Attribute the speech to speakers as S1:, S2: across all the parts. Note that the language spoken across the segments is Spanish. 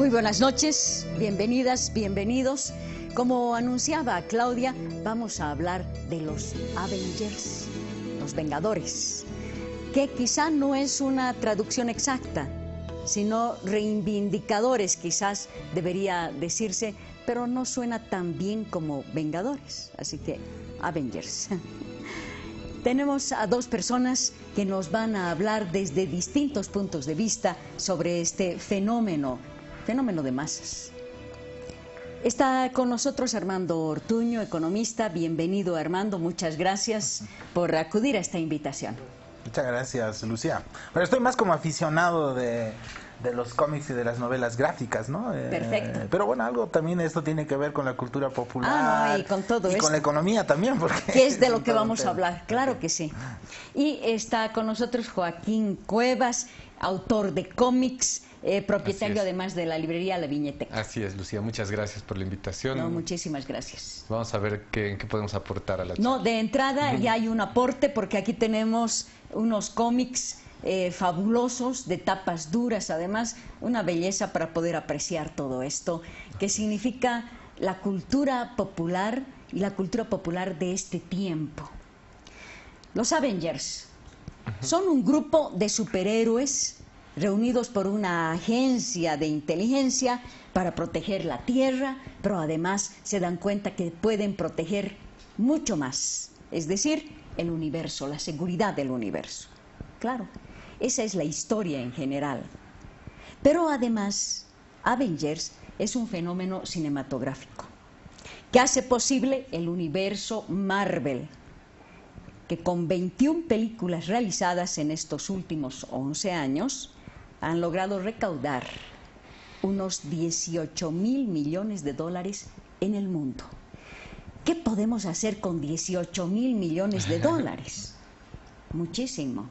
S1: Muy buenas noches, bienvenidas, bienvenidos. Como anunciaba Claudia, vamos a hablar de los Avengers, los Vengadores, que quizá no es una traducción exacta, sino reivindicadores quizás debería decirse, pero no suena tan bien como Vengadores, así que Avengers. Tenemos a dos personas que nos van a hablar desde distintos puntos de vista sobre este fenómeno de masas. Está con nosotros Armando Ortuño, economista. Bienvenido, Armando, muchas gracias por acudir a esta invitación.
S2: Muchas gracias, Lucía. Pero estoy más como aficionado de los cómics y de las novelas gráficas, ¿no?
S1: Perfecto.
S2: Pero bueno, algo también esto tiene que ver con la cultura popular.
S1: No, y con todo esto.
S2: Con la economía también, porque...
S1: ¿Qué es de lo que vamos a hablar? Claro que sí. Y está con nosotros Joaquín Cuevas, autor de cómics, propietario además de la librería La Viñeteca.
S3: Así es, Lucía, muchas gracias por la invitación.
S1: No, muchísimas gracias.
S3: Vamos a ver en qué podemos aportar a la charla.
S1: No, de entrada ya hay un aporte porque aquí tenemos unos cómics fabulosos, de tapas duras, además una belleza para poder apreciar todo esto, que significa la cultura popular y la cultura popular de este tiempo. Los Avengers son un grupo de superhéroes reunidos por una agencia de inteligencia para proteger la Tierra, pero además se dan cuenta que pueden proteger mucho más, es decir, el universo, la seguridad del universo. Claro, esa es la historia en general. Pero además, Avengers es un fenómeno cinematográfico que hace posible el universo Marvel, que con 21 películas realizadas en estos últimos 11 años han logrado recaudar unos 18,000 millones de dólares en el mundo. ¿Qué podemos hacer con 18,000 millones de dólares? Muchísimo.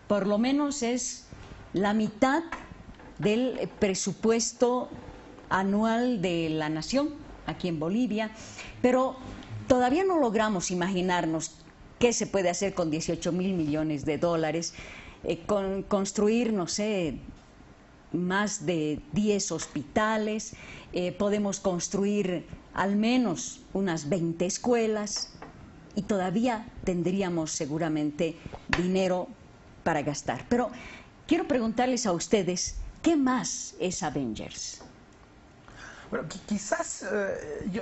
S1: Por lo menos es la mitad del presupuesto anual de la nación aquí en Bolivia, pero todavía no logramos imaginarnos qué se puede hacer con 18,000 millones de dólares, construir, no sé, más de 10 hospitales, podemos construir al menos unas 20 escuelas y todavía tendríamos seguramente dinero para gastar. Pero quiero preguntarles a ustedes, ¿qué más es Avengers?
S2: Bueno, quizás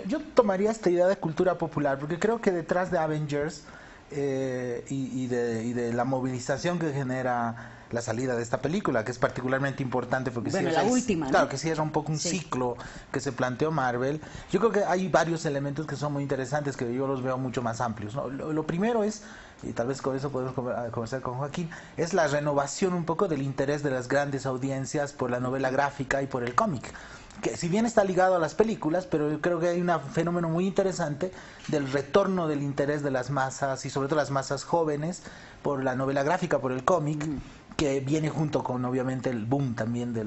S2: yo tomaría esta idea de cultura popular, porque creo que detrás de Avengers y de la movilización que genera la salida de esta película, que es particularmente importante porque
S1: bueno, la última, ¿no?
S2: Claro, que cierra un poco un ciclo que se planteó Marvel. Yo creo que hay varios elementos que son muy interesantes, que yo los veo mucho más amplios, ¿no? Lo primero es, y tal vez con eso podemos conversar con Joaquín, es la renovación un poco del interés de las grandes audiencias por la novela gráfica y por el cómic, que si bien está ligado a las películas, pero yo creo que hay un fenómeno muy interesante del retorno del interés de las masas, y sobre todo las masas jóvenes, por la novela gráfica, por el cómic, que viene junto con obviamente el boom también de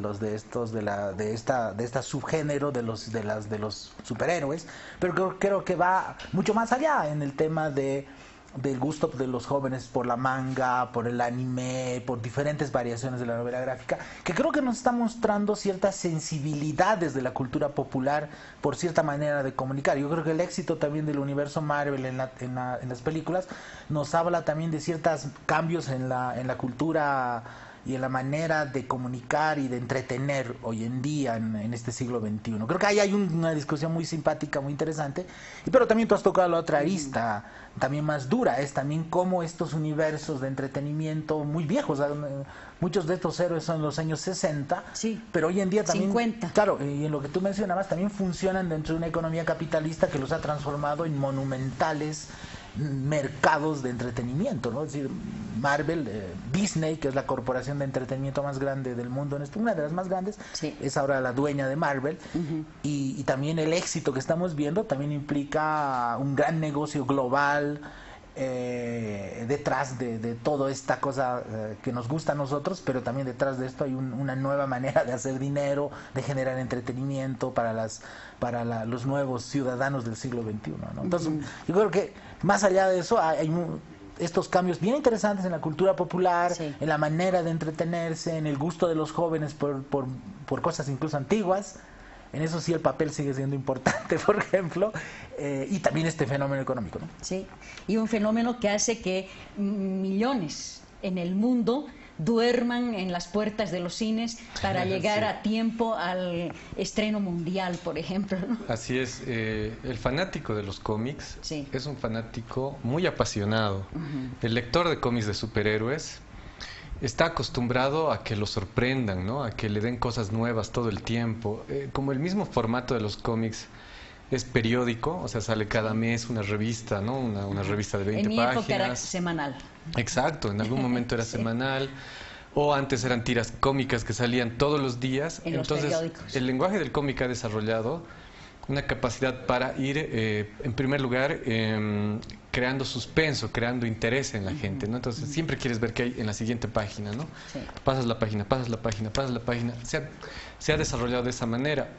S2: esta subgénero de los superhéroes, pero creo que va mucho más allá en el tema del gusto de los jóvenes por la manga, por el anime, por diferentes variaciones de la novela gráfica, que creo que nos está mostrando ciertas sensibilidades de la cultura popular por cierta manera de comunicar. Yo creo que el éxito también del universo Marvel en las películas nos habla también de ciertos cambios en la cultura y en la manera de comunicar y de entretener hoy en día en este siglo XXI. Creo que ahí hay una discusión muy simpática, muy interesante, pero también tú has tocado la otra arista, también más dura, es también cómo estos universos de entretenimiento muy viejos, muchos de estos héroes son los años 60,
S1: sí,
S2: pero hoy en día también,
S1: 50.
S2: Claro, y en lo que tú mencionabas, también funcionan dentro de una economía capitalista que los ha transformado en monumentales mercados de entretenimiento, ¿no? Es decir, Marvel, Disney, que es la corporación de entretenimiento más grande del mundo, una de las más grandes,
S1: sí,
S2: es ahora la dueña de Marvel, y también el éxito que estamos viendo también implica un gran negocio global detrás de toda esta cosa que nos gusta a nosotros, pero también detrás de esto hay una nueva manera de hacer dinero, de generar entretenimiento para los nuevos ciudadanos del siglo XXI, ¿no? Entonces, yo creo que más allá de eso estos cambios bien interesantes en la cultura popular,
S1: Sí.
S2: en la manera de entretenerse, en el gusto de los jóvenes por cosas incluso antiguas. En eso sí el papel sigue siendo importante, por ejemplo, y también este fenómeno económico, ¿no?
S1: Sí, y un fenómeno que hace que millones en el mundo duerman en las puertas de los cines para llegar
S3: Sí.
S1: a tiempo al estreno mundial, por ejemplo, ¿no?
S3: Así es, el fanático de los cómics
S1: Sí.
S3: es un fanático muy apasionado. El lector de cómics de superhéroes está acostumbrado a que lo sorprendan, ¿no? A que le den cosas nuevas todo el tiempo. Como el mismo formato de los cómics es periódico, o sea, sale cada mes una revista, ¿no? Una revista de 20
S1: En mi época era
S3: páginas.
S1: semanal.
S3: Exacto, en algún momento era
S1: Sí.
S3: semanal. O antes eran tiras cómicas que salían todos los días.
S1: En los
S3: Entonces,
S1: periódicos.
S3: el lenguaje del cómic ha desarrollado una capacidad para ir, en primer lugar, creando suspenso, creando interés en la gente, ¿no? Entonces, siempre quieres ver qué hay en la siguiente página, ¿no?
S1: Sí.
S3: Pasas la página, pasas la página, pasas la página. Se ha desarrollado de esa manera.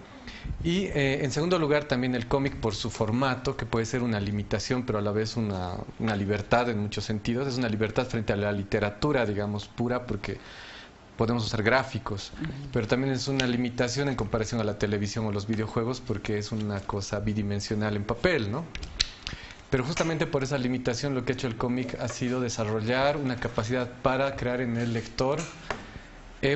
S3: Y en segundo lugar también el cómic por su formato, que puede ser una limitación pero a la vez una libertad en muchos sentidos. Es una libertad frente a la literatura, digamos, pura, porque podemos usar gráficos, pero también es una limitación en comparación a la televisión o los videojuegos, porque es una cosa bidimensional en papel, ¿no? Pero justamente por esa limitación lo que ha hecho el cómic ha sido desarrollar una capacidad para crear en el lector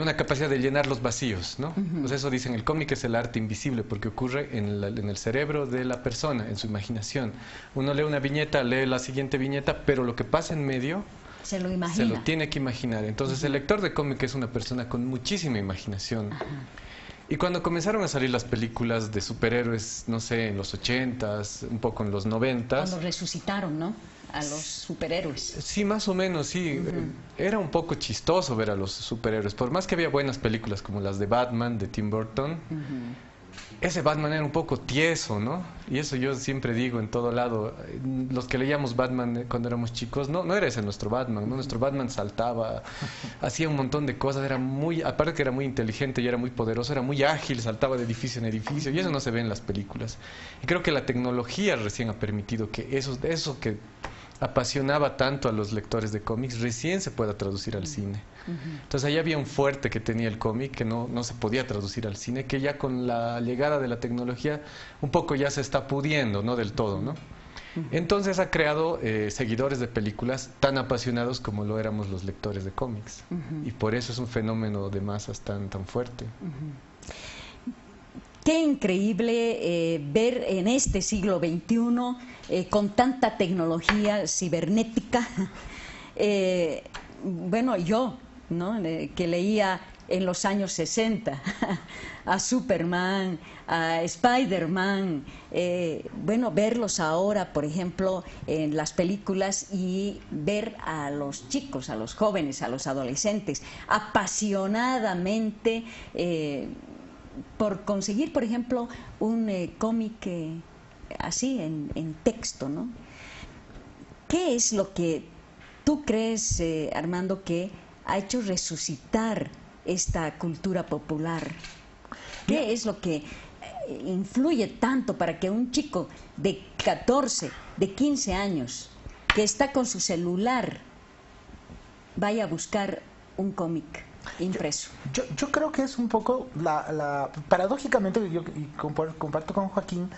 S3: una capacidad de llenar los vacíos, ¿no? O sea, eso dicen, el cómic es el arte invisible porque ocurre en el cerebro de la persona, en su imaginación. Uno lee una viñeta, lee la siguiente viñeta, pero lo que pasa en medio
S1: Se lo imagina.
S3: se lo tiene que imaginar. Entonces, el lector de cómic es una persona con muchísima imaginación. Y cuando comenzaron a salir las películas de superhéroes, no sé, en los 80s, un poco en los 90s,
S1: Cuando resucitaron, ¿no? A los superhéroes.
S3: sí, más o menos, sí. Era un poco chistoso ver a los superhéroes. Por más que había buenas películas como las de Batman, de Tim Burton, ese Batman era un poco tieso, ¿no? Y eso yo siempre digo en todo lado. Los que leíamos Batman cuando éramos chicos, no era ese nuestro Batman, ¿no? Nuestro Batman saltaba, hacía un montón de cosas, era muy, aparte que era muy inteligente y era muy poderoso, era muy ágil, saltaba de edificio en edificio, y eso no se ve en las películas. Y creo que la tecnología recién ha permitido que eso que apasionaba tanto a los lectores de cómics recién se pueda traducir al cine. Entonces ahí había un fuerte que tenía el cómic que no se podía traducir al cine, que ya con la llegada de la tecnología un poco ya se está pudiendo, no del todo, ¿no? Entonces ha creado seguidores de películas tan apasionados como lo éramos los lectores de cómics. Y por eso es un fenómeno de masas tan fuerte.
S1: Qué increíble ver en este siglo XXI, con tanta tecnología cibernética. Bueno, yo, ¿no? Que leía en los años 60 a Superman, a Spider-Man, bueno, verlos ahora, por ejemplo, en las películas y ver a los chicos, a los jóvenes, a los adolescentes, apasionadamente por conseguir, por ejemplo, un cómic así, en texto, ¿no? ¿Qué es lo que tú crees, Armando, que ha hecho resucitar esta cultura popular? ¿Qué es lo que influye tanto para que un chico de 14, de 15 años, que está con su celular, vaya a buscar un cómic impreso?
S2: Yo creo que es un poco paradójicamente, yo comparto con Joaquín,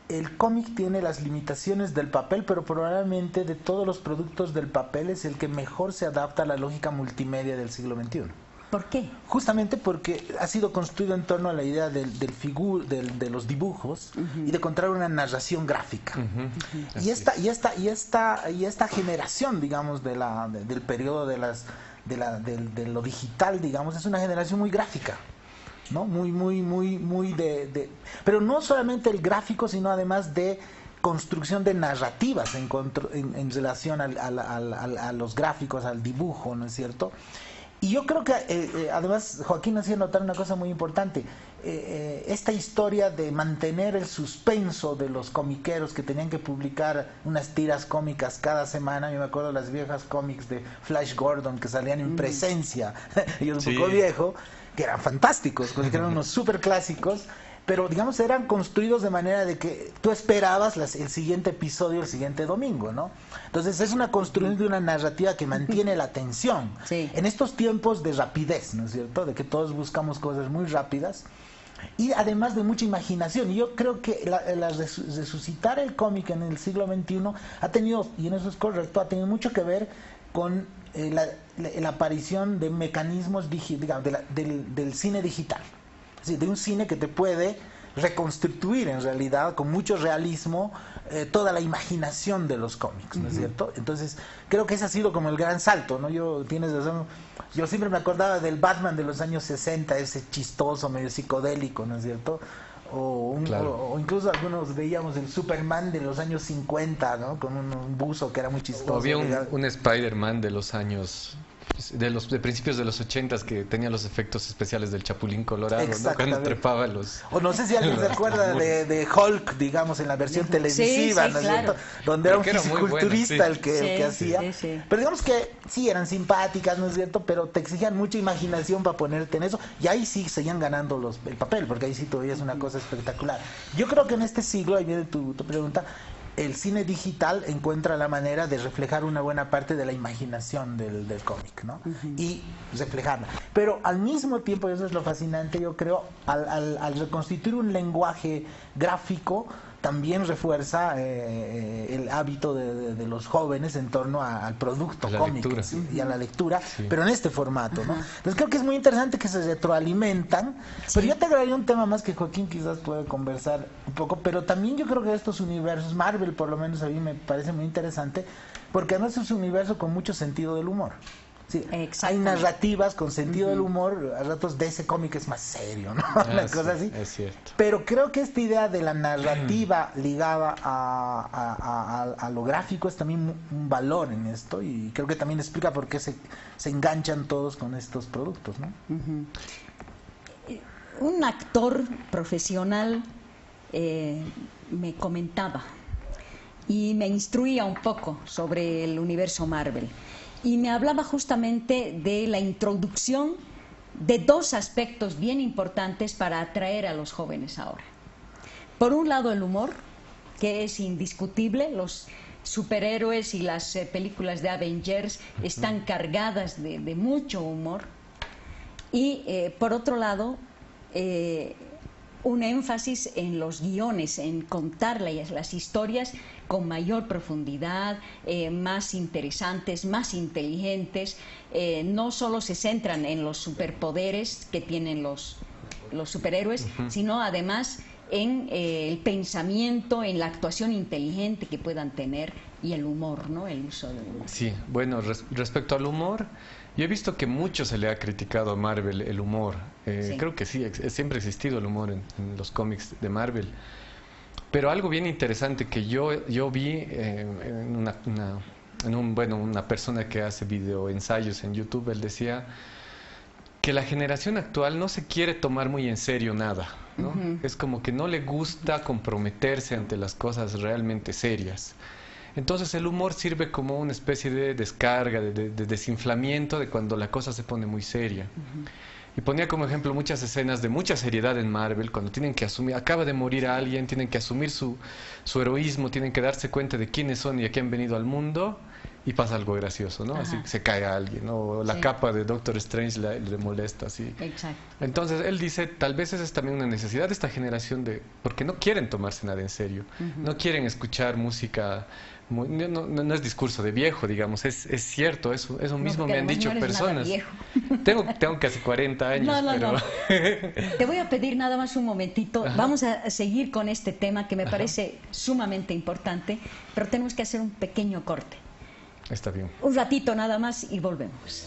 S2: el cómic tiene las limitaciones del papel, pero probablemente de todos los productos del papel es el que mejor se adapta a la lógica multimedia del siglo XXI.
S1: ¿Por qué?
S2: Justamente porque ha sido construido en torno a la idea de los dibujos y de encontrar una narración gráfica. Y esta generación, digamos, del periodo de lo digital, digamos, es una generación muy gráfica, ¿no? Muy pero no solamente el gráfico, sino además de construcción de narrativas en relación a los gráficos, al dibujo, ¿no es cierto? Y yo creo que además Joaquín hacía notar una cosa muy importante, esta historia de mantener el suspenso de los comiqueros que tenían que publicar unas tiras cómicas cada semana. Yo me acuerdo de las viejas cómics de Flash Gordon que salían en Presencia, y un poco viejo, que eran fantásticos, que eran unos super clásicos. pero digamos eran construidos de manera de que tú esperabas el siguiente episodio el siguiente domingo, ¿no? Entonces es una construcción de una narrativa que mantiene la atención.
S1: Sí.
S2: En estos tiempos de rapidez, ¿no es cierto? De que todos buscamos cosas muy rápidas y además de mucha imaginación. Y yo creo que resucitar el cómic en el siglo XXI ha tenido, y en eso es correcto, ha tenido mucho que ver con la aparición de mecanismos digamos, del cine digital. Es decir, de un cine que te puede reconstituir en realidad con mucho realismo toda la imaginación de los cómics, ¿no es cierto? Entonces creo que ese ha sido como el gran salto, ¿no? Tienes razón, yo siempre me acordaba del Batman de los años 60, ese chistoso, medio psicodélico, ¿no es cierto? O incluso algunos veíamos el Superman de los años 50, ¿no? Con un buzo que era muy chistoso.
S3: O había un Spider-Man de los años... de principios de los 80s que tenía los efectos especiales del Chapulín Colorado, ¿no? Cuando trepaba los...
S2: O no sé si alguien se acuerda de Hulk, digamos, en la versión televisiva, ¿no es cierto? Donde era un fisiculturista el que hacía.
S1: Sí.
S2: Pero digamos que sí, eran simpáticas, ¿no es cierto? Pero te exigían mucha imaginación para ponerte en eso. Y ahí sí seguían ganando el papel, porque ahí sí todavía es una cosa espectacular. Yo creo que en este siglo, ahí viene tu pregunta, el cine digital encuentra la manera de reflejar una buena parte de la imaginación del cómic, ¿no? Y reflejarla. Pero al mismo tiempo, y eso es lo fascinante, yo creo, al reconstituir un lenguaje gráfico, también refuerza el hábito de los jóvenes en torno al producto cómic y a la lectura, pero en este formato, ¿no? Entonces creo que es muy interesante que se retroalimentan, pero yo te agregaría un tema más que Joaquín quizás puede conversar un poco, pero también yo creo que estos universos, Marvel por lo menos a mí me parece muy interesante, porque además es un universo con mucho sentido del humor. Sí, hay narrativas con sentido del humor, a ratos de ese cómic es más serio, ¿no? Una cosa así.
S3: Es cierto.
S2: Pero creo que esta idea de la narrativa ligada a lo gráfico es también un valor en esto, y creo que también explica por qué se enganchan todos con estos productos, ¿no?
S1: Un actor profesional me comentaba y me instruía un poco sobre el universo Marvel. Y me hablaba justamente de la introducción de dos aspectos bien importantes para atraer a los jóvenes ahora. Por un lado, el humor, que es indiscutible. Los superhéroes y las películas de Avengers están cargadas de mucho humor. Y por otro lado, un énfasis en los guiones, en contar las historias con mayor profundidad, más interesantes, más inteligentes. No solo se centran en los superpoderes que tienen los superhéroes, sino además en el pensamiento, en la actuación inteligente que puedan tener, y el humor, ¿no? El uso del humor.
S3: Sí, bueno, respecto al humor, yo he visto que mucho se le ha criticado a Marvel el humor. Sí. Creo que sí, siempre ha existido el humor en los cómics de Marvel. Pero algo bien interesante que yo vi en una persona que hace videoensayos en YouTube, él decía que la generación actual no se quiere tomar muy en serio nada, ¿no? Es como que no le gusta comprometerse ante las cosas realmente serias. Entonces el humor sirve como una especie de descarga, de desinflamiento de cuando la cosa se pone muy seria. Y ponía como ejemplo muchas escenas de mucha seriedad en Marvel, cuando tienen que asumir, acaba de morir alguien, tienen que asumir su heroísmo, tienen que darse cuenta de quiénes son y a qué han venido al mundo, y pasa algo gracioso, ¿no? Así que se cae a alguien, ¿no? O la capa de Doctor Strange le molesta, así.
S1: Exacto.
S3: Entonces él dice, tal vez esa es también una necesidad de esta generación, porque no quieren tomarse nada en serio, no quieren escuchar música... No es discurso de viejo, digamos, es cierto, eso mismo me han dicho personas. Tengo casi 40 años. No.
S1: Te voy a pedir nada más un momentito. Vamos a seguir con este tema que me parece sumamente importante, pero tenemos que hacer un pequeño corte.
S3: Está bien.
S1: Un ratito nada más y volvemos.